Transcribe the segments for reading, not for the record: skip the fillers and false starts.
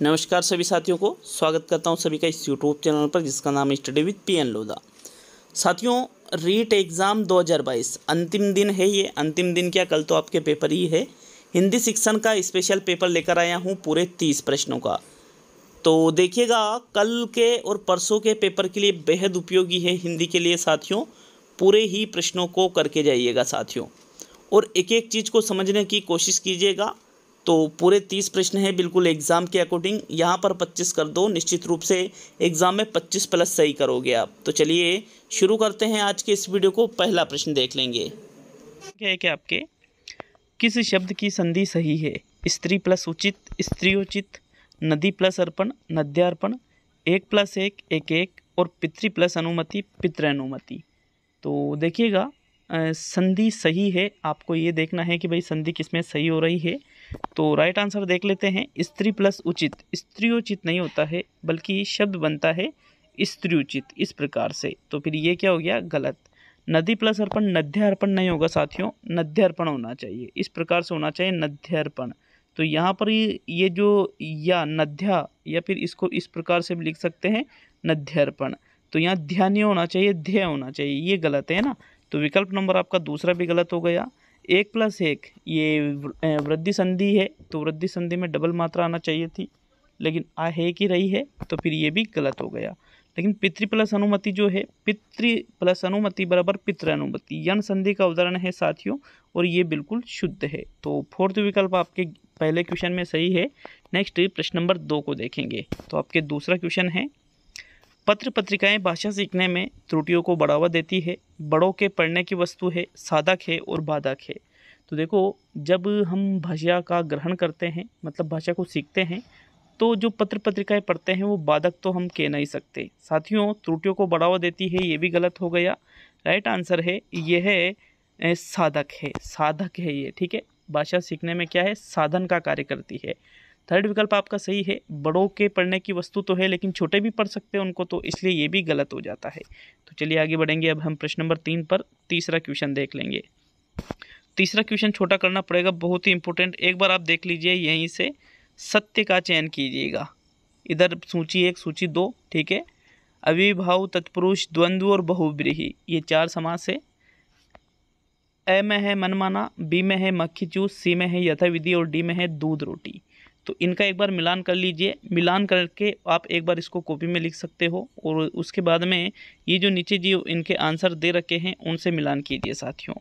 नमस्कार सभी साथियों को स्वागत करता हूं सभी का इस यूट्यूब चैनल पर जिसका नाम है स्टडी विद पीएन लोधा। साथियों, रीट एग्ज़ाम 2022 अंतिम दिन है। ये अंतिम दिन क्या, कल तो आपके पेपर ही है। हिंदी शिक्षण का स्पेशल पेपर लेकर आया हूं पूरे 30 प्रश्नों का। तो देखिएगा, कल के और परसों के पेपर के लिए बेहद उपयोगी है हिंदी के लिए साथियों। पूरे ही प्रश्नों को करके जाइएगा साथियों और एक एक चीज़ को समझने की कोशिश कीजिएगा। तो पूरे 30 प्रश्न हैं बिल्कुल एग्ज़ाम के अकॉर्डिंग। यहाँ पर 25 कर दो, निश्चित रूप से एग्ज़ाम में 25 प्लस सही करोगे आप। तो चलिए शुरू करते हैं आज के इस वीडियो को। पहला प्रश्न देख लेंगे। क्या है कि आपके किस शब्द की संधि सही है? स्त्री प्लस उचित, स्त्रियोचित, नदी प्लस अर्पण, नद्यार्पण, एक प्लस एक, एक एक, और पितृ प्लस अनुमति, पितृअनुमति। तो देखिएगा, संधि सही है। आपको ये देखना है कि भाई संधि किसमें सही हो रही है। तो राइट आंसर देख लेते हैं, स्त्री प्लस उचित। स्त्रियोचित नहीं होता है बल्कि शब्द बनता है स्त्रियोचित, इस प्रकार से। तो फिर ये क्या हो गया, गलत। नदी प्लस अर्पण, नद्यार्पण नहीं होगा साथियों, नद्यार्पण होना चाहिए, इस प्रकार से होना चाहिए, नद्यार्पण। तो यहाँ पर ये जो या नद्या, या फिर इसको इस प्रकार से भी लिख सकते हैं नद्यार्पण। तो यहाँ ध्यान नहीं होना चाहिए, ध्येय होना चाहिए, ये गलत है ना। तो विकल्प नंबर आपका दूसरा भी गलत हो गया। एक प्लस एक, ये वृद्धि संधि है, तो वृद्धि संधि में डबल मात्रा आना चाहिए थी, लेकिन आ है कि रही है, तो फिर ये भी गलत हो गया। लेकिन पितृ प्लस अनुमति जो है, पितृ प्लस अनुमति बराबर पितृ अनुमति, यन संधि का उदाहरण है साथियों, और ये बिल्कुल शुद्ध है। तो फोर्थ विकल्प आपके पहले क्वेश्चन में सही है। नेक्स्ट प्रश्न नंबर 2 को देखेंगे। तो आपके दूसरा क्वेश्चन है, पत्र पत्रिकाएं भाषा सीखने में त्रुटियों को बढ़ावा देती है, बड़ों के पढ़ने की वस्तु है, साधक है और बाधक है। तो देखो, जब हम भाषा का ग्रहण करते हैं, मतलब भाषा को सीखते हैं, तो जो पत्र पत्रिकाएं पढ़ते हैं वो बाधक तो हम कह नहीं सकते साथियों। त्रुटियों को बढ़ावा देती है, ये भी गलत हो गया। राइट आंसर है ये है साधक है, साधक है ये, ठीक है। भाषा सीखने में क्या है, साधन का कार्य करती है। थर्ड विकल्प आपका सही है, बड़ों के पढ़ने की वस्तु तो है लेकिन छोटे भी पढ़ सकते हैं उनको, तो इसलिए ये भी गलत हो जाता है। तो चलिए आगे बढ़ेंगे। अब हम प्रश्न नंबर 3 पर तीसरा क्वेश्चन देख लेंगे। तीसरा क्वेश्चन छोटा करना पड़ेगा, बहुत ही इंपॉर्टेंट। एक बार आप देख लीजिए, यहीं से सत्य का चयन कीजिएगा। इधर सूची 1, सूची 2, ठीक है। अविभाव, तत्पुरुष, द्वंद्व और बहुव्रीहि, ये 4 समास है। ए में है मनमाना, बी में है मक्खी चूस, सी में है यथाविधि और डी में है दूध रोटी। तो इनका एक बार मिलान कर लीजिए। मिलान करके आप एक बार इसको कॉपी में लिख सकते हो, और उसके बाद में ये जो नीचे जो इनके आंसर दे रखे हैं उनसे मिलान कीजिए साथियों।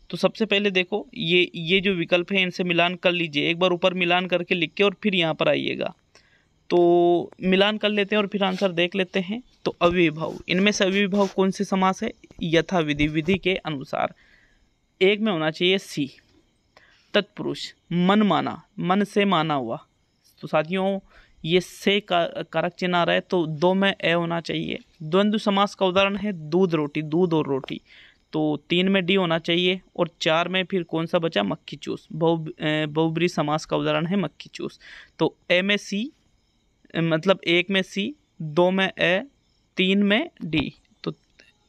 तो सबसे पहले देखो, ये जो विकल्प है इनसे मिलान कर लीजिए। एक बार ऊपर मिलान करके लिख के और फिर यहाँ पर आइएगा। तो मिलान कर लेते हैं और फिर आंसर देख लेते हैं। तो अविभाव, इनमें से अविभाव कौन से समास है, यथाविधि, विधि के अनुसार। एक में होना चाहिए सी। तत्पुरुष, मन माना, मन से माना हुआ। तो साथियों ये से का कारक चिन्ह आ रहा है, तो 2 में ए होना चाहिए। द्वंद्व समास का उदाहरण है दूध रोटी, दूध और रोटी। तो 3 में डी होना चाहिए, और 4 में फिर कौन सा बचा, मक्खी चूस। बहुब्री समास का उदाहरण है मक्खी चूस। तो ए में सी, मतलब 1 में सी, 2 में ए, 3 में डी। तो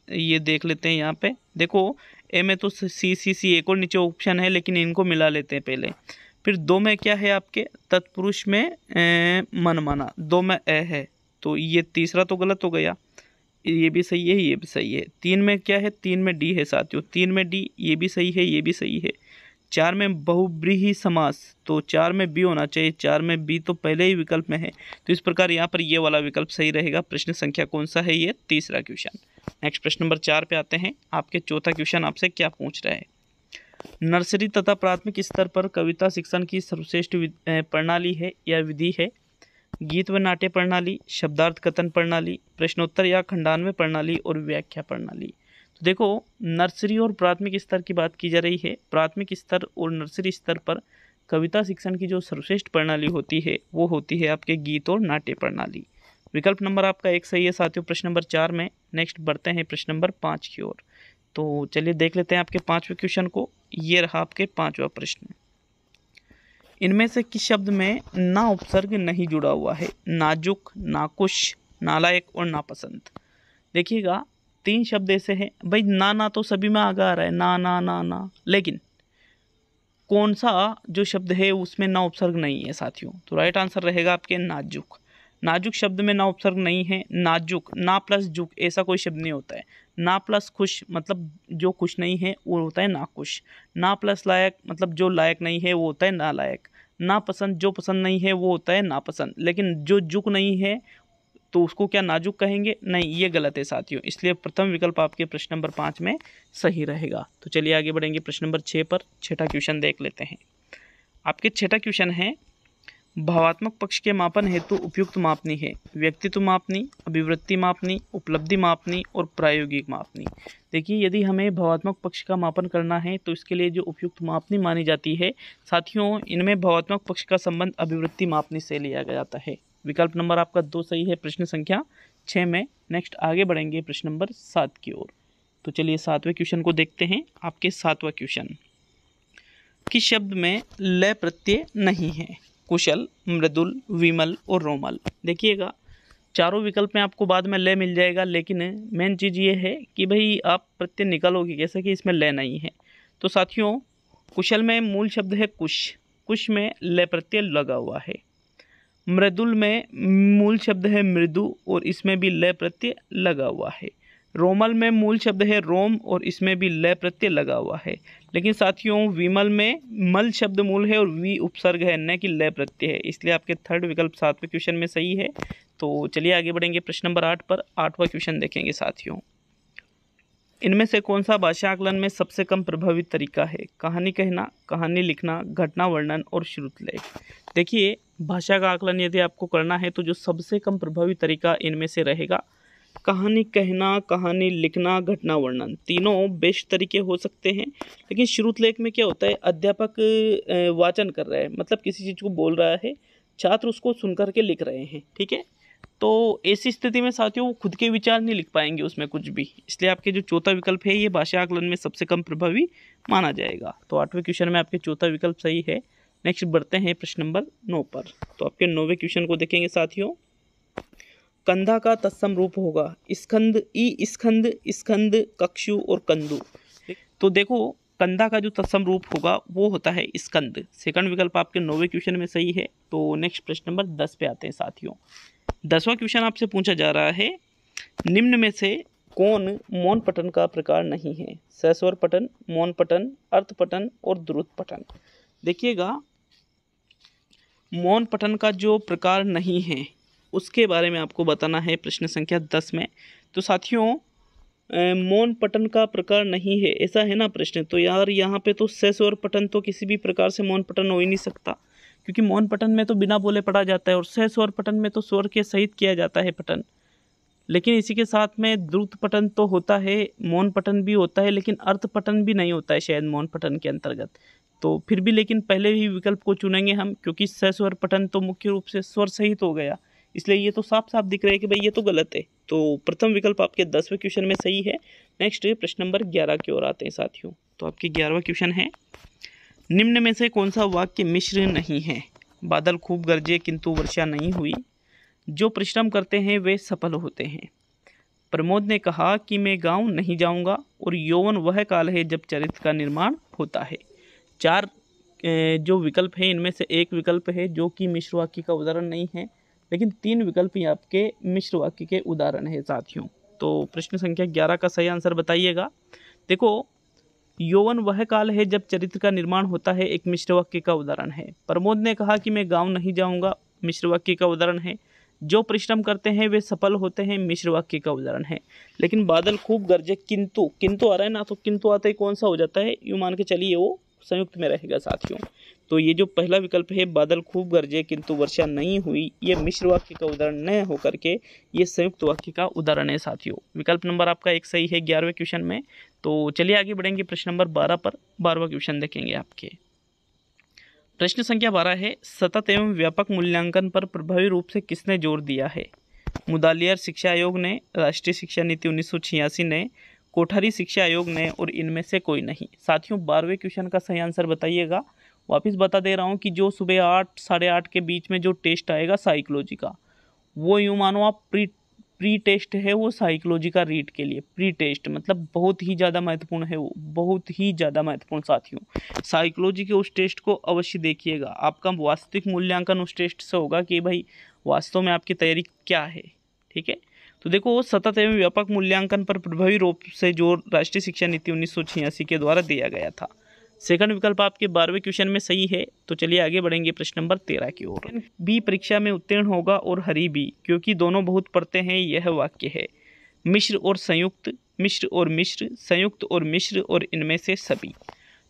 ये देख लेते हैं। यहाँ पे देखो, ए में तो सी एक और नीचे ऑप्शन है, लेकिन इनको मिला लेते हैं पहले। फिर 2 में क्या है आपके, तत्पुरुष में मन माना, 2 में ए है, तो ये तीसरा तो गलत हो गया, ये भी सही है, ये भी सही है। 3 में क्या है, 3 में डी है साथियों, 3 में डी, ये भी सही है, ये भी सही है। 4 में बहुब्रीहि समास, तो 4 में बी होना चाहिए, 4 में बी तो पहले ही विकल्प में है। तो इस प्रकार यहाँ पर ये वाला विकल्प सही रहेगा। प्रश्न संख्या कौन सा है, ये तीसरा क्वेश्चन। नेक्स्ट प्रश्न नंबर 4 पे आते हैं। आपके चौथा क्वेश्चन आपसे क्या पूछ रहा है, नर्सरी तथा प्राथमिक स्तर पर कविता शिक्षण की सर्वश्रेष्ठ प्रणाली है या विधि है? गीत व नाट्य प्रणाली, शब्दार्थ कथन प्रणाली, प्रश्नोत्तर या खंडान्वय प्रणाली और व्याख्या प्रणाली। तो देखो, नर्सरी और प्राथमिक स्तर की बात की जा रही है। प्राथमिक स्तर और नर्सरी स्तर पर कविता शिक्षण की जो सर्वश्रेष्ठ प्रणाली होती है वो होती है आपके गीत और नाट्य प्रणाली। विकल्प नंबर आपका 1 सही है साथियों प्रश्न नंबर 4 में। नेक्स्ट बढ़ते हैं प्रश्न नंबर 5 की ओर। तो चलिए देख लेते हैं आपके 5वें क्वेश्चन को। ये रहा आपके 5वां प्रश्न। इनमें से किस शब्द में ना उपसर्ग नहीं जुड़ा हुआ है? नाजुक, नाखुश, नालायक और नापसंद। देखिएगा, 3 शब्द ऐसे हैं भाई, ना तो सभी में आगे आ रहा है, ना ना ना ना, लेकिन कौन सा जो शब्द है उसमें ना उपसर्ग नहीं है साथियों? तो राइट आंसर रहेगा आपके नाजुक। नाजुक शब्द में ना उपसर्ग नहीं है। नाजुक, ना प्लस जुक ऐसा कोई शब्द नहीं होता है। ना प्लस खुश मतलब जो खुश नहीं है वो होता है नाखुश। ना प्लस लायक मतलब जो लायक नहीं है वो होता है नालायक। ना पसंद जो पसंद नहीं है वो होता है नापसंद। लेकिन जो जुक नहीं है तो उसको क्या नाजुक कहेंगे? नहीं, ये गलत है साथियों। इसलिए प्रथम विकल्प आपके प्रश्न नंबर 5 में सही रहेगा। तो चलिए आगे बढ़ेंगे प्रश्न नंबर 6 पर। छठा क्वेश्चन देख लेते हैं। आपके छठा क्वेश्चन है, भावात्मक पक्ष के मापन हेतु उपयुक्त मापनी है व्यक्तित्व मापनी, अभिवृत्ति मापनी, उपलब्धि मापनी और प्रायोगिक मापनी। देखिए, यदि हमें भावात्मक पक्ष का मापन करना है तो इसके लिए जो उपयुक्त मापनी मानी जाती है साथियों, इनमें भावात्मक पक्ष का संबंध अभिवृत्ति मापनी से लिया जाता है। विकल्प नंबर आपका 2 सही है प्रश्न संख्या 6 में। नेक्स्ट आगे बढ़ेंगे प्रश्न नंबर 7 की ओर। तो चलिए 7वें क्वेश्चन को देखते हैं। आपके 7वां क्वेश्चन, किस शब्द में लय प्रत्यय नहीं है? कुशल, मृदुल, विमल और रोमल। देखिएगा, चारों विकल्प में आपको बाद में लय मिल जाएगा, लेकिन मेन चीज़ ये है कि भाई आप प्रत्यय निकालोगे कैसे कि इसमें लय नहीं है। तो साथियों, कुशल में मूल शब्द है कुश, कुश में लय प्रत्यय लगा हुआ है। मृदुल में मूल शब्द है मृदु और इसमें भी लय प्रत्यय लगा हुआ है। रोमल में मूल शब्द है रोम और इसमें भी लय प्रत्यय लगा हुआ है। लेकिन साथियों, विमल में मल शब्द मूल है और वी उपसर्ग है, न कि लय प्रत्यय है। इसलिए आपके थर्ड विकल्प 7वें क्वेश्चन में सही है। तो चलिए आगे बढ़ेंगे प्रश्न नंबर 8 पर। 8वां क्वेश्चन देखेंगे साथियों, इनमें से कौन सा भाषा आकलन में सबसे कम प्रभावित तरीका है? कहानी कहना, कहानी लिखना, घटना वर्णन और श्रुतलेख। देखिए, भाषा का आकलन यदि आपको करना है तो जो सबसे कम प्रभावी तरीका इनमें से रहेगा कहानी कहना, कहानी लिखना, घटना वर्णन। तीनों बेस्ट तरीके हो सकते हैं, लेकिन श्रुतलेख में क्या होता है, अध्यापक वाचन कर रहा है, मतलब किसी चीज़ को बोल रहा है, छात्र उसको सुन करके लिख रहे हैं, ठीक है। तो ऐसी स्थिति में साथियों वो खुद के विचार नहीं लिख पाएंगे उसमें कुछ भी। इसलिए आपके जो चौथा विकल्प है ये भाषा आकलन में सबसे कम प्रभावी माना जाएगा। तो 8वें क्वेश्चन में आपके चौथा विकल्प सही है। नेक्स्ट बढ़ते हैं प्रश्न नंबर 9 पर। तो आपके 9वें क्वेश्चन को देखेंगे साथियों, कंधा का तत्सम रूप होगा स्कंद, ई स्कंद, स्कंद, कक्षु और कंदु। तो देखो, कंधा का जो तत्सम रूप होगा वो होता है स्कंद। सेकंड विकल्प आपके 9वें क्वेश्चन में सही है। तो नेक्स्ट प्रश्न नंबर 10 पे आते हैं साथियों। 10वां क्वेश्चन आपसे पूछा जा रहा है, निम्न में से कौन मौन पठन का प्रकार नहीं है? सस्वर पठन, मौन पठन, अर्थ पठन और द्रुत पठन। देखिएगा, मौन पठन का जो प्रकार नहीं है उसके बारे में आपको बताना है प्रश्न संख्या 10 में। तो साथियों, मौन पठन का प्रकार नहीं है ऐसा है ना प्रश्न, तो यार यहाँ पे तो सस्वर पठन तो किसी भी प्रकार से मौन पठन हो ही नहीं सकता, क्योंकि मौन पठन में तो बिना बोले पढ़ा जाता है और सस्वर पठन में तो स्वर के सहित किया जाता है पठन। लेकिन इसी के साथ में द्रुत पठन तो होता है, मौन पठन भी होता है, लेकिन अर्थ पठन भी नहीं होता है शायद मौन पठन के अंतर्गत। तो फिर भी लेकिन पहले ही विकल्प को चुनेंगे हम, क्योंकि सस्वर पठन तो मुख्य रूप से स्वर सहित हो गया, इसलिए ये तो साफ साफ दिख रहा है कि भाई ये तो गलत है। तो प्रथम विकल्प आपके 10वें क्वेश्चन में सही है। नेक्स्ट प्रश्न नंबर 11 की ओर आते हैं साथियों। तो आपकी 11वां क्वेश्चन है, निम्न में से कौन सा वाक्य मिश्र नहीं है? बादल खूब गरजे किंतु वर्षा नहीं हुई, जो परिश्रम करते हैं वे सफल होते हैं, प्रमोद ने कहा कि मैं गांव नहीं जाऊंगा, और यौवन वह काल है जब चरित्र का निर्माण होता है। 4 जो विकल्प है इनमें से एक विकल्प है जो कि मिश्र वाक्य का उदाहरण नहीं है, लेकिन 3 विकल्प ही आपके मिश्र वाक्य के उदाहरण है साथियों। तो प्रश्न संख्या 11 का सही आंसर बताइएगा। देखो, यौवन वह काल है जब चरित्र का निर्माण होता है एक मिश्र वाक्य का उदाहरण है। प्रमोद ने कहा कि मैं गांव नहीं जाऊंगा मिश्र वाक्य का उदाहरण है। जो परिश्रम करते हैं वे सफल होते हैं मिश्र वाक्य का उदाहरण है। लेकिन बादल खूब गरजे किंतु, किंतु आ रहा है ना, तो किंतु आते ही कौन सा हो जाता है, यूँ मान के चलिए वो संयुक्त में रहेगा साथियों। तो ये जो पहला विकल्प है बादल खूब गरजे किंतु वर्षा नहीं हुई, ये मिश्र वाक्य का उदाहरण न होकर के ये संयुक्त वाक्य का उदाहरण है साथियों। विकल्प नंबर आपका 1 सही है 11वें क्वेश्चन में। तो चलिए आगे बढ़ेंगे प्रश्न नंबर 12 पर। 12वां क्वेश्चन देखेंगे आपके। प्रश्न संख्या 12 है, सतत एवं व्यापक मूल्यांकन पर प्रभावी रूप से किसने जोर दिया है? मुदालियर शिक्षा आयोग ने, राष्ट्रीय शिक्षा नीति 1986 ने, कोठारी शिक्षा आयोग ने, और इनमें से कोई नहीं। साथियों, 12वें क्वेश्चन का सही आंसर बताइएगा। वापस बता दे रहा हूँ कि जो सुबह 8 साढ़े 8 के बीच में जो टेस्ट आएगा साइकोलॉजी का, वो यूँ मानो आप प्री टेस्ट है वो साइकोलॉजी का रीट के लिए, प्री टेस्ट मतलब बहुत ही ज़्यादा महत्वपूर्ण है वो, बहुत ही ज़्यादा महत्वपूर्ण साथियों। साइकोलॉजी के उस टेस्ट को अवश्य देखिएगा, आपका वास्तविक मूल्यांकन उस टेस्ट से होगा कि भाई वास्तव में आपकी तैयारी क्या है। ठीक है, तो देखो सतत एवं व्यापक मूल्यांकन पर प्रभावी रूप से जोर राष्ट्रीय शिक्षा नीति 1986 के द्वारा दिया गया था। सेकंड विकल्प आपके 12वें क्वेश्चन में सही है। तो चलिए आगे बढ़ेंगे प्रश्न नंबर 13 की ओर। बी परीक्षा में उत्तीर्ण होगा और हरी बी क्योंकि दोनों बहुत पढ़ते हैं, यह वाक्य है। मिश्र और संयुक्त, मिश्र और मिश्र, संयुक्त और मिश्र और इनमें से सभी।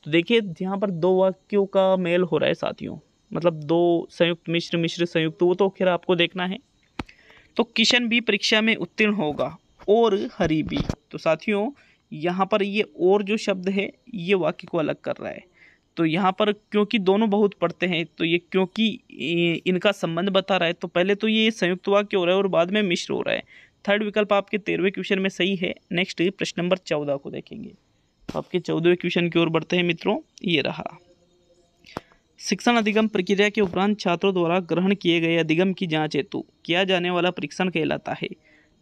तो देखिए यहाँ पर दो वाक्यों का मेल हो रहा है साथियों, मतलब दो संयुक्त, मिश्र मिश्र संयुक्त, वो तो खैर आपको देखना है। तो किशन भी परीक्षा में उत्तीर्ण होगा और हरी भी, तो साथियों यहाँ पर ये और जो शब्द है ये वाक्य को अलग कर रहा है। तो यहाँ पर क्योंकि दोनों बहुत पढ़ते हैं, तो ये क्योंकि इनका संबंध बता रहा है, तो पहले तो ये संयुक्त वाक्य हो रहा है और बाद में मिश्र हो रहा है। थर्ड विकल्प आपके 13वें क्वेश्चन में सही है। नेक्स्ट प्रश्न नंबर 14 को देखेंगे। आपके 14वें क्वेश्चन की ओर बढ़ते हैं मित्रों, ये रहा। शिक्षण अधिगम प्रक्रिया के उपरांत छात्रों द्वारा ग्रहण किए गए अधिगम की जांच हेतु किया जाने वाला परीक्षण कहलाता है।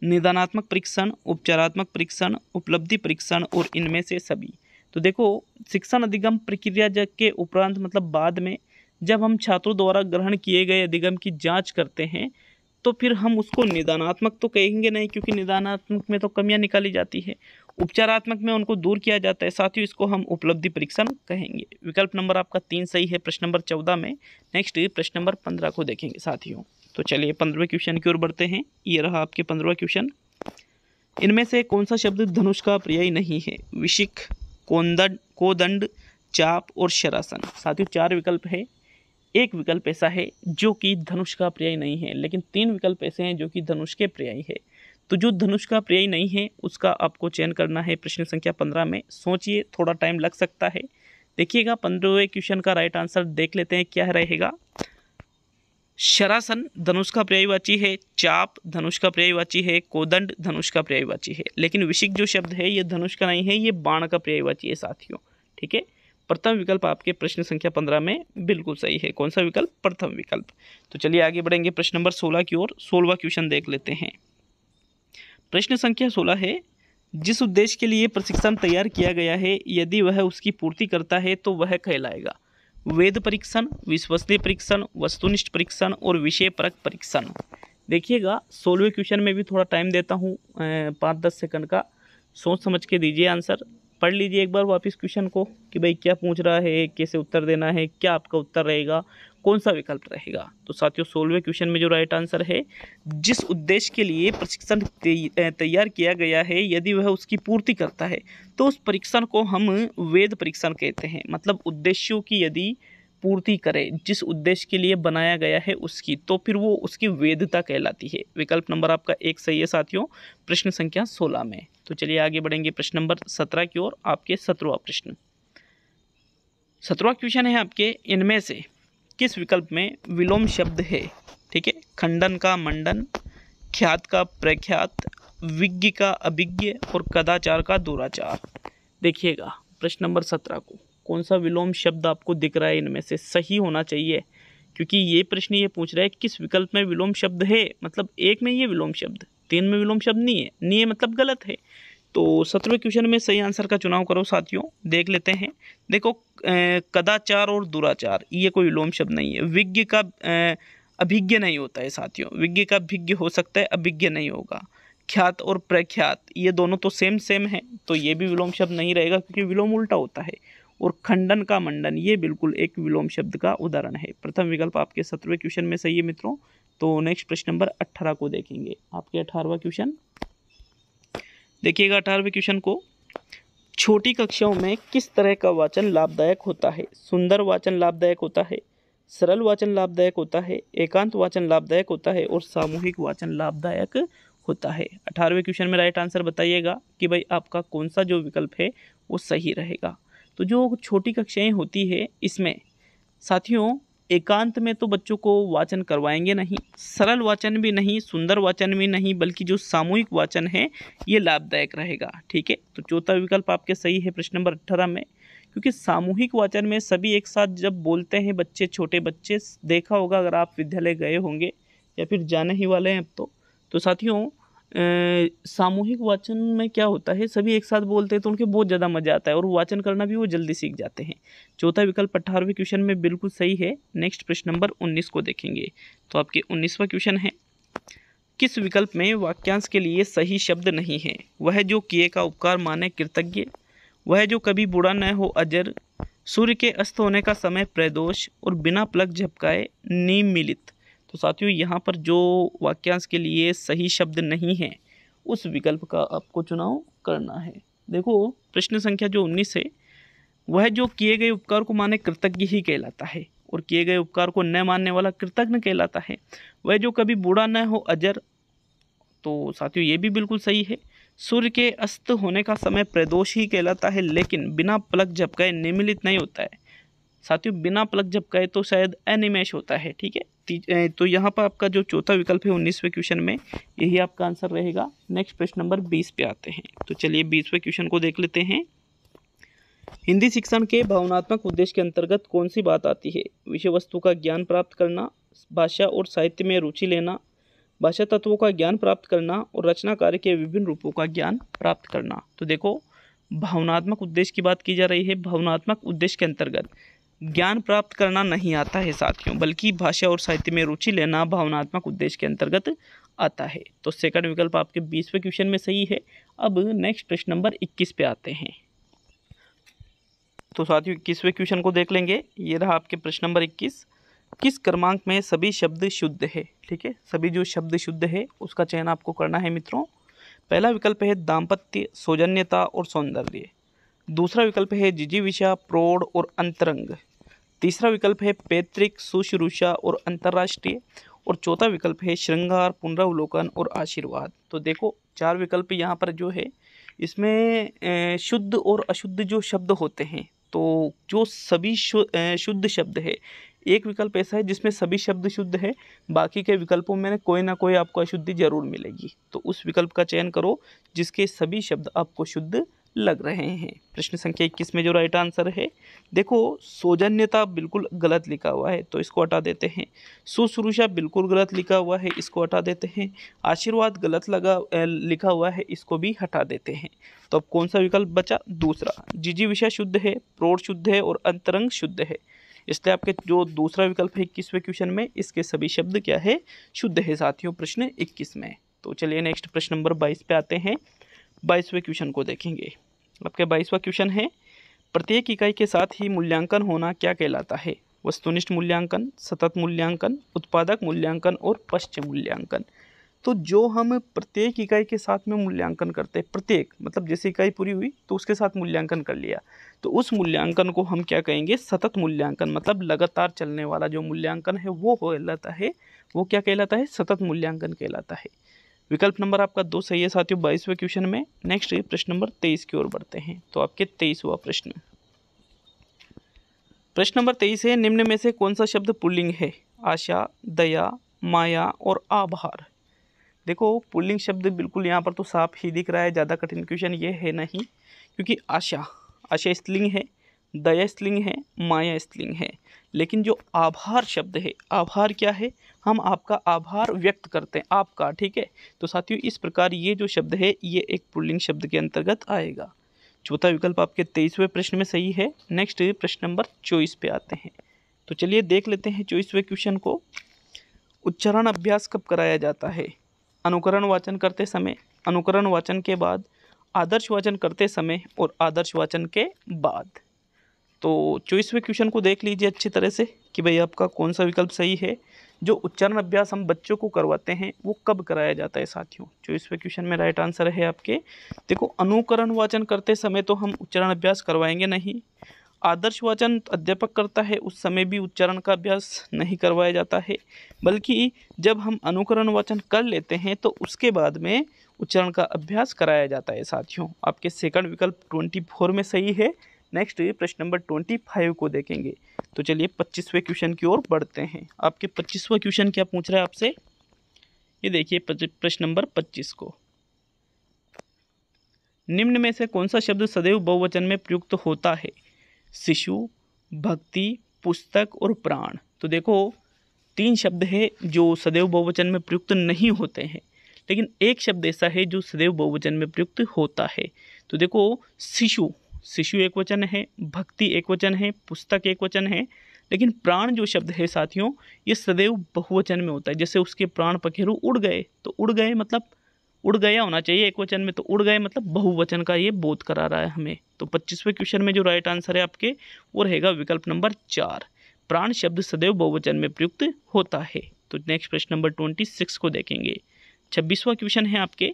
निदानात्मक परीक्षण, उपचारात्मक परीक्षण, उपलब्धि परीक्षण और इनमें से सभी। तो देखो शिक्षण अधिगम प्रक्रिया के उपरांत मतलब बाद में जब हम छात्रों द्वारा ग्रहण किए गए अधिगम की जांच करते हैं तो फिर हम उसको निदानात्मक तो कहेंगे नहीं, क्योंकि निदानात्मक में तो कमियां निकाली जाती है। उपचारात्मक में उनको दूर किया जाता है, साथ ही इसको हम उपलब्धि परीक्षण कहेंगे। विकल्प नंबर आपका 3 सही है प्रश्न नंबर 14 में। नेक्स्ट प्रश्न नंबर 15 को देखेंगे साथियों। तो चलिए 15वें क्वेश्चन की ओर बढ़ते हैं। ये रहा आपके 15वां क्वेश्चन। इनमें से कौन सा शब्द धनुष का पर्याय नहीं है? विशिख, कोदंड, चाप और शरासन। साथियों 4 विकल्प है, एक विकल्प ऐसा है जो कि धनुष का पर्याय नहीं है, लेकिन 3 विकल्प ऐसे हैं जो कि धनुष के पर्याय है। तो जो धनुष का पर्याय नहीं है उसका आपको चयन करना है प्रश्न संख्या 15 में। सोचिए, थोड़ा टाइम लग सकता है। देखिएगा 15वें क्वेश्चन का राइट आंसर देख लेते हैं क्या रहेगा। शरासन धनुष का पर्यायवाची है, चाप धनुष का पर्यायवाची है, कोदंड धनुष का पर्यायवाची है, लेकिन विशिख जो शब्द है ये धनुष का नहीं है, ये बाण का पर्यायवाची है साथियों। ठीक है, प्रथम विकल्प आपके प्रश्न संख्या 15 में बिल्कुल सही है। कौन सा विकल्प? प्रथम विकल्प। तो चलिए आगे बढ़ेंगे प्रश्न नंबर 16 की ओर। 16वां क्वेश्चन देख लेते हैं। प्रश्न संख्या 16 है, जिस उद्देश्य के लिए प्रशिक्षण तैयार किया गया है यदि वह उसकी पूर्ति करता है तो वह कहलाएगा। वेद परीक्षण, विश्वसनीय परीक्षण, वस्तुनिष्ठ परीक्षण और विषय परक परीक्षण। देखिएगा 16वें क्वेश्चन में भी थोड़ा टाइम देता हूँ, 5-10 सेकंड का, सोच समझ के दीजिए आंसर। पढ़ लीजिए एक बार वापस क्वेश्चन को कि भाई क्या पूछ रहा है, कैसे उत्तर देना है, क्या आपका उत्तर रहेगा, कौन सा विकल्प रहेगा। तो साथियों 16वें क्वेश्चन में जो राइट आंसर है, जिस उद्देश्य के लिए प्रशिक्षण तैयार किया गया है यदि वह उसकी पूर्ति करता है तो उस परीक्षण को हम वेद परीक्षण कहते हैं। मतलब उद्देश्यों की यदि पूर्ति करे, जिस उद्देश्य के लिए बनाया गया है उसकी, तो फिर वो उसकी वेदता कहलाती है। विकल्प नंबर आपका 1 सही है साथियों प्रश्न संख्या 16 में। तो चलिए आगे बढ़ेंगे प्रश्न नंबर 17 की ओर। आपके 17वां प्रश्न, 17वां क्वेश्चन है आपके, इनमें से किस विकल्प में विलोम शब्द है? ठीक है, खंडन का मंडन, ख्यात का प्रख्यात, विज्ञ का अभिज्ञ और कदाचार का दुराचार। देखिएगा प्रश्न नंबर 17 को, कौन सा विलोम शब्द आपको दिख रहा है? इनमें से सही होना चाहिए, क्योंकि ये प्रश्न ये पूछ रहा है किस विकल्प में विलोम शब्द है, मतलब 1 में ये विलोम शब्द, 3 में विलोम शब्द नहीं है मतलब गलत है। तो 17वें क्वेश्चन में सही आंसर का चुनाव करो साथियों। देख लेते हैं। देखो कदाचार और दुराचार ये कोई विलोम शब्द नहीं है। विज्ञ का अभिज्ञ नहीं होता है साथियों, विज्ञ का भिज्ञ हो सकता है, अभिज्ञ नहीं होगा। ख्यात और प्रख्यात ये दोनों तो सेम है, तो ये भी विलोम शब्द नहीं रहेगा क्योंकि विलोम उल्टा होता है। और खंडन का मंडन ये बिल्कुल एक विलोम शब्द का उदाहरण है। प्रथम विकल्प आपके 17वें क्वेश्चन में सही है मित्रों। तो नेक्स्ट प्रश्न नंबर 18 को देखेंगे। आपके 18वां क्वेश्चन देखिएगा। 18वें क्वेश्चन को, छोटी कक्षाओं में किस तरह का वाचन लाभदायक होता है? सुंदर वाचन लाभदायक होता है, सरल वाचन लाभदायक होता है, एकांत वाचन लाभदायक होता है और सामूहिक वाचन लाभदायक होता है। 18वें क्वेश्चन में राइट आंसर बताइएगा कि भाई आपका कौन सा जो विकल्प है वो सही रहेगा। तो जो छोटी कक्षाएं होती है इसमें साथियों एकांत में तो बच्चों को वाचन करवाएंगे नहीं, सरल वाचन भी नहीं, सुंदर वाचन भी नहीं, बल्कि जो सामूहिक वाचन है ये लाभदायक रहेगा। ठीक है, तो चौथा विकल्प आपके सही है प्रश्न नंबर 18 में, क्योंकि सामूहिक वाचन में सभी एक साथ जब बोलते हैं बच्चे, छोटे बच्चे, देखा होगा अगर आप विद्यालय गए होंगे या फिर जाने ही वाले हैं अब तो साथियों सामूहिक वाचन में क्या होता है, सभी एक साथ बोलते हैं तो उनके बहुत ज़्यादा मजा आता है और वाचन करना भी वो जल्दी सीख जाते हैं। चौथा विकल्प 18वें क्वेश्चन में बिल्कुल सही है। नेक्स्ट प्रश्न नंबर 19 को देखेंगे। तो आपके 19वां क्वेश्चन है, किस विकल्प में वाक्यांश के लिए सही शब्द नहीं है? वह जो किए का उपकार माने कृतज्ञ, वह जो कभी बुरा न हो अजर, सूर्य के अस्त होने का समय प्रदोष और बिना पलक झपकाए निमिलित। तो साथियों यहाँ पर जो वाक्यांश के लिए सही शब्द नहीं है उस विकल्प का आपको चुनाव करना है। देखो प्रश्न संख्या जो 19 है, वह जो किए गए उपकार को माने कृतज्ञ ही कहलाता है और किए गए उपकार को न मानने वाला कृतज्ञ कहलाता है। वह जो कभी बुरा न हो अजर, तो साथियों ये भी बिल्कुल सही है। सूर्य के अस्त होने का समय प्रदोष ही कहलाता है, लेकिन बिना पलक झपकाए निमिलित नहीं होता है। साथियों बिना पलक झपकाए तो शायद अनिमेश होता है। ठीक है, तो यहाँ पर आपका जो चौथा विकल्प है 19वें क्वेश्चन में, यही आपका आंसर रहेगा। नेक्स्ट प्रश्न नंबर 20 पे आते हैं। तो चलिए 20वें क्वेश्चन को देख लेते हैं। हिंदी शिक्षण के भावनात्मक उद्देश्य के अंतर्गत कौन सी बात आती है? विषय वस्तु का ज्ञान प्राप्त करना, भाषा और साहित्य में रुचि लेना, भाषा तत्वों का ज्ञान प्राप्त करना और रचना कार्य के विभिन्न रूपों का ज्ञान प्राप्त करना। तो देखो भावनात्मक उद्देश्य की बात की जा रही है। भावनात्मक उद्देश्य के अंतर्गत ज्ञान प्राप्त करना नहीं आता है साथियों, बल्कि भाषा और साहित्य में रुचि लेना भावनात्मक उद्देश्य के अंतर्गत आता है। तो सेकंड विकल्प आपके 20वें क्वेश्चन में सही है। अब नेक्स्ट प्रश्न नंबर 21 पे आते हैं। तो साथियों 21वें क्वेश्चन को देख लेंगे। ये रहा आपके प्रश्न नंबर 21। किस क्रमांक में सभी शब्द शुद्ध है? ठीक है, सभी जो शब्द शुद्ध है उसका चयन आपको करना है मित्रों। पहला विकल्प है दाम्पत्य, सौजन्यता और सौंदर्य। दूसरा विकल्प है जिजीविषा, प्रौढ़ और अंतरंग। तीसरा विकल्प है पैतृक, शुश्रूषा और अंतर्राष्ट्रीय। और चौथा विकल्प है श्रृंगार, पुनरावलोकन और आशीर्वाद। तो देखो 4 विकल्प यहाँ पर जो है, इसमें शुद्ध और अशुद्ध जो शब्द होते हैं, तो जो सभी शुद्ध शब्द है, एक विकल्प ऐसा है जिसमें सभी शब्द शुद्ध है, बाकी के विकल्पों में कोई ना कोई आपको अशुद्धि जरूर मिलेगी। तो उस विकल्प का चयन करो जिसके सभी शब्द आपको शुद्ध लग रहे हैं। प्रश्न संख्या 21 में जो राइट आंसर है, देखो सौजन्यता बिल्कुल गलत लिखा हुआ है तो इसको हटा देते हैं। शुश्रूषा बिल्कुल गलत लिखा हुआ है, इसको हटा देते हैं। आशीर्वाद गलत लिखा हुआ है, इसको भी हटा देते हैं। तो अब कौन सा विकल्प बचा? दूसरा। जिजीविषा शुद्ध है, प्रौढ़ शुद्ध है और अंतरंग शुद्ध है, इसलिए आपके जो दूसरा विकल्प है 21वें क्वेश्चन में, इसके सभी शब्द क्या है? शुद्ध है साथियों प्रश्न 21 में। तो चलिए नेक्स्ट प्रश्न नंबर 22 पे आते हैं। 22वें क्वेश्चन को देखेंगे। आपके 22वां क्वेश्चन है, प्रत्येक इकाई के साथ ही मूल्यांकन होना क्या कहलाता है? वस्तुनिष्ठ मूल्यांकन, सतत मूल्यांकन, उत्पादक मूल्यांकन और पश्च मूल्यांकन। तो जो हम प्रत्येक इकाई के साथ में मूल्यांकन करते हैं, प्रत्येक मतलब जैसे इकाई पूरी हुई तो उसके साथ मूल्यांकन कर लिया, तो उस मूल्यांकन को हम क्या कहेंगे? सतत मूल्यांकन, मतलब लगातार चलने वाला जो मूल्यांकन है वो कहलाता है। वो क्या कहलाता है? सतत मूल्यांकन कहलाता है। विकल्प नंबर आपका 2 सही है साथियों 22वें क्वेश्चन में। नेक्स्ट प्रश्न नंबर 23 की ओर बढ़ते हैं। तो आपके 23वां प्रश्न नंबर 23 है, निम्न में से कौन सा शब्द पुल्लिंग है? आशा, दया, माया और आभार। देखो पुल्लिंग शब्द बिल्कुल यहाँ पर तो साफ ही दिख रहा है, ज़्यादा कठिन क्वेश्चन ये है नहीं, क्योंकि आशा स्त्रीलिंग है, दया स्त्रीलिंग है, माया स्त्रीलिंग है। लेकिन जो आभार शब्द है, आभार क्या है? हम आपका आभार व्यक्त करते हैं, आपका। ठीक है, तो साथियों इस प्रकार ये जो शब्द है ये एक पुल्लिंग शब्द के अंतर्गत आएगा। चौथा विकल्प आपके 23वें प्रश्न में सही है। नेक्स्ट प्रश्न नंबर 24 पे आते हैं। तो चलिए देख लेते हैं 24वें क्वेश्चन को। उच्चारण अभ्यास कब कराया जाता है? अनुकरण वाचन करते समय, अनुकरण वाचन के बाद, आदर्श वाचन करते समय और आदर्श वाचन के बाद। तो 24वें क्वेश्चन को देख लीजिए अच्छी तरह से कि भाई आपका कौन सा विकल्प सही है। जो उच्चारण अभ्यास हम बच्चों को करवाते हैं वो कब कराया जाता है साथियों? 24वें क्वेश्चन में राइट आंसर है आपके, देखो अनुकरण वाचन करते समय तो हम उच्चारण अभ्यास करवाएंगे नहीं। आदर्श वाचन अध्यापक करता है उस समय भी उच्चारण का अभ्यास नहीं करवाया जाता है, बल्कि जब हम अनुकरण वाचन कर लेते हैं तो उसके बाद में उच्चारण का अभ्यास कराया जाता है साथियों। आपके सेकंड विकल्प 24 में सही है। नेक्स्ट प्रश्न नंबर 25 को देखेंगे। तो चलिए 25वें क्वेश्चन की ओर बढ़ते हैं। आपके 25वां क्वेश्चन क्या पूछ रहा है आपसे? ये देखिए प्रश्न नंबर 25 को, निम्न में से कौन सा शब्द सदैव बहुवचन में प्रयुक्त होता है? शिशु, भक्ति, पुस्तक और प्राण। तो देखो 3 शब्द है जो सदैव बहुवचन में प्रयुक्त नहीं होते हैं, लेकिन एक शब्द ऐसा है जो सदैव बहुवचन में प्रयुक्त होता है। तो देखो शिशु, शिशु एक वचन है, भक्ति एक वचन है, पुस्तक एक वचन है, लेकिन प्राण जो शब्द है साथियों ये सदैव बहुवचन में होता है। जैसे उसके प्राण पखेरु उड़ गए, तो उड़ गए मतलब उड़ गया होना चाहिए एक वचन में, तो उड़ गए मतलब बहुवचन का ये बोध करा रहा है हमें। तो 25वें क्वेश्चन में जो राइट आंसर है आपके वो रहेगा विकल्प नंबर 4, प्राण शब्द सदैव बहुवचन में प्रयुक्त होता है। तो नेक्स्ट प्रश्न नंबर 26 को देखेंगे। 26वां क्वेश्चन है आपके,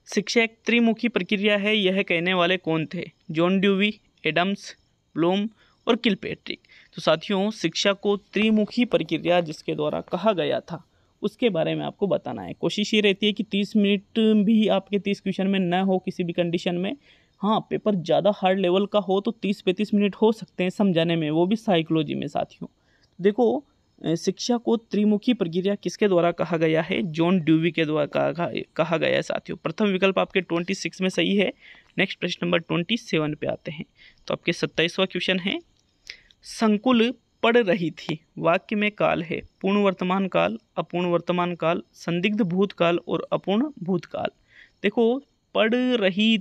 शिक्षा एक त्रिमुखी प्रक्रिया है, यह कहने वाले कौन थे? जॉन ड्यूवी, एडम्स, ब्लूम और किलपेट्रिक। तो साथियों शिक्षा को त्रिमुखी प्रक्रिया जिसके द्वारा कहा गया था उसके बारे में आपको बताना है। कोशिश ये रहती है कि 30 मिनट भी आपके 30 क्वेश्चन में न हो किसी भी कंडीशन में। हाँ, पेपर ज़्यादा हार्ड लेवल का हो तो 30-35 मिनट हो सकते हैं समझाने में, वो भी साइकोलॉजी में साथियों। देखो शिक्षा को त्रिमुखी प्रक्रिया किसके द्वारा कहा गया है? जॉन ड्यूवी के द्वारा कहा गया है साथियों। प्रथम विकल्प आपके 26 में सही है। नेक्स्ट प्रश्न नंबर 27 पे आते हैं। तो आपके 27वां क्वेश्चन है, संकुल पढ़ रही थी, वाक्य में काल है, पूर्ण वर्तमान काल, अपूर्ण वर्तमान काल, संदिग्ध भूतकाल और अपूर्ण भूतकाल। देखो पढ़ रही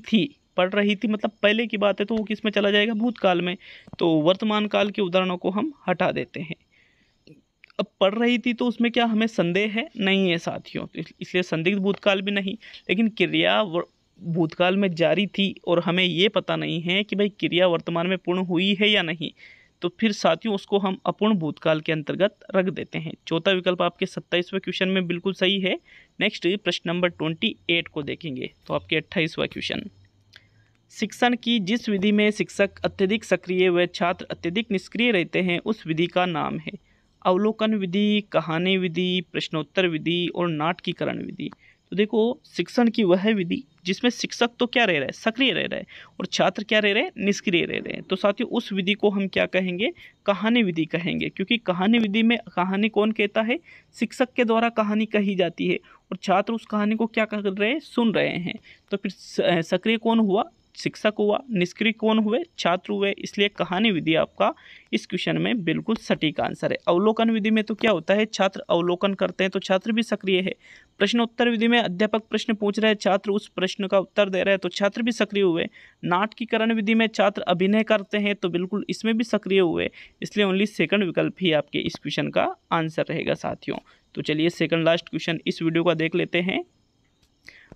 थी मतलब पहले की बात है तो वो किस में चला जाएगा? भूतकाल में। तो वर्तमान काल के उदाहरणों को हम हटा देते हैं। अब पढ़ रही थी तो उसमें क्या हमें संदेह है? नहीं है साथियों, इसलिए संदिग्ध भूतकाल भी नहीं। लेकिन क्रिया भूतकाल में जारी थी और हमें ये पता नहीं है कि भाई क्रिया वर्तमान में पूर्ण हुई है या नहीं, तो फिर साथियों उसको हम अपूर्ण भूतकाल के अंतर्गत रख देते हैं। चौथा विकल्प आपके 27वें क्वेश्चन में बिल्कुल सही है। नेक्स्ट प्रश्न नंबर 28 को देखेंगे। तो आपके 28वां क्वेश्चन, शिक्षण की जिस विधि में शिक्षक अत्यधिक सक्रिय व छात्र अत्यधिक निष्क्रिय रहते हैं उस विधि का नाम है अवलोकन विधि, कहानी विधि, प्रश्नोत्तर विधि और नाटकीकरण विधि। तो देखो शिक्षण की वह विधि जिसमें शिक्षक तो क्या रह रहा है? सक्रिय रह रहा है, और छात्र क्या रह रहे हैं? निष्क्रिय रह रहे हैं। तो साथियों उस विधि को हम क्या कहेंगे? कहानी विधि कहेंगे, क्योंकि कहानी विधि में कहानी कौन कहता है? शिक्षक के द्वारा कहानी कही जाती है और छात्र उस कहानी को क्या कर रहे हैं? सुन रहे हैं। तो फिर सक्रिय कौन हुआ? शिक्षक हुआ। निष्क्रिय कौन हुए? छात्र हुए। इसलिए कहानी विधि आपका इस क्वेश्चन में बिल्कुल सटीक आंसर है। अवलोकन विधि में तो क्या होता है? छात्र अवलोकन करते हैं तो छात्र भी सक्रिय है। प्रश्नोत्तर विधि में अध्यापक प्रश्न पूछ रहे हैं, छात्र उस प्रश्न का उत्तर दे रहे हैं तो छात्र भी सक्रिय हुए। नाटकीकरण विधि में छात्र अभिनय करते हैं तो बिल्कुल इसमें भी सक्रिय हुए। इसलिए ओनली सेकंड विकल्प ही आपके इस क्वेश्चन का आंसर रहेगा साथियों। तो चलिए सेकंड लास्ट क्वेश्चन इस वीडियो का देख लेते हैं।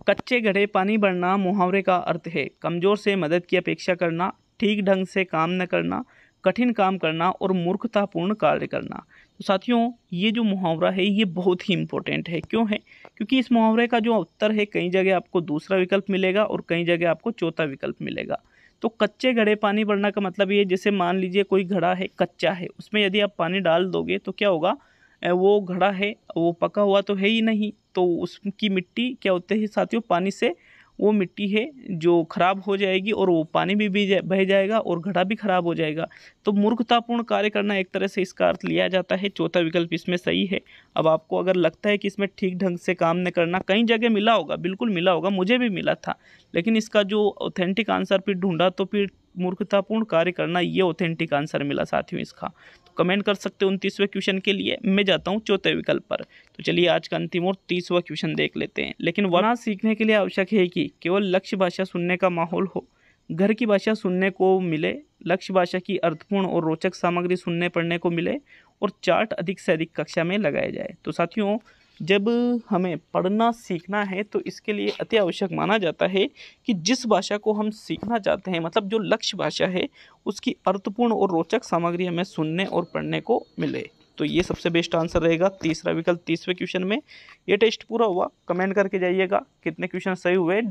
कच्चे घड़े पानी भरना मुहावरे का अर्थ है कमजोर से मदद की अपेक्षा करना, ठीक ढंग से काम न करना, कठिन काम करना और मूर्खतापूर्ण कार्य करना। तो साथियों ये जो मुहावरा है ये बहुत ही इंपॉर्टेंट है। क्यों है? क्योंकि इस मुहावरे का जो उत्तर है कई जगह आपको दूसरा विकल्प मिलेगा और कई जगह आपको चौथा विकल्प मिलेगा। तो कच्चे घड़े पानी भरना का मतलब ये, जैसे मान लीजिए कोई घड़ा है कच्चा है, उसमें यदि आप पानी डाल दोगे तो क्या होगा? वो घड़ा है वो पका हुआ तो है ही नहीं, तो उसकी मिट्टी क्या होते हैं साथियों? पानी से वो मिट्टी है जो खराब हो जाएगी और वो पानी भी बह जाएगा और घड़ा भी खराब हो जाएगा। तो मूर्खतापूर्ण कार्य करना एक तरह से इसका अर्थ लिया जाता है। चौथा विकल्प इसमें सही है। अब आपको अगर लगता है कि इसमें ठीक ढंग से काम न करना, कई जगह मिला होगा, बिल्कुल मिला होगा, मुझे भी मिला था, लेकिन इसका जो ऑथेंटिक आंसर फिर ढूंढा तो फिर मूर्खतापूर्ण कार्य करना ये ऑथेंटिक आंसर मिला साथियों इसका। तो कमेंट कर सकते हो 29वें क्वेश्चन के लिए। मैं जाता हूँ चौथे विकल्प पर। तो चलिए आज का अंतिम और 30वां क्वेश्चन देख लेते हैं। लेकिन वरना सीखने के लिए आवश्यक है कि केवल लक्ष्य भाषा सुनने का माहौल हो, घर की भाषा सुनने को मिले, लक्ष्य भाषा की अर्थपूर्ण और रोचक सामग्री सुनने पढ़ने को मिले और चार्ट अधिक से अधिक कक्षा में लगाया जाए। तो साथियों जब हमें पढ़ना सीखना है तो इसके लिए अति आवश्यक माना जाता है कि जिस भाषा को हम सीखना चाहते हैं, मतलब जो लक्ष्य भाषा है, उसकी अर्थपूर्ण और रोचक सामग्री हमें सुनने और पढ़ने को मिले। तो ये सबसे बेस्ट आंसर रहेगा तीसरा विकल्प 30वें क्वेश्चन में। ये टेस्ट पूरा हुआ, कमेंट करके जाइएगा कितने क्वेश्चन सही हुए।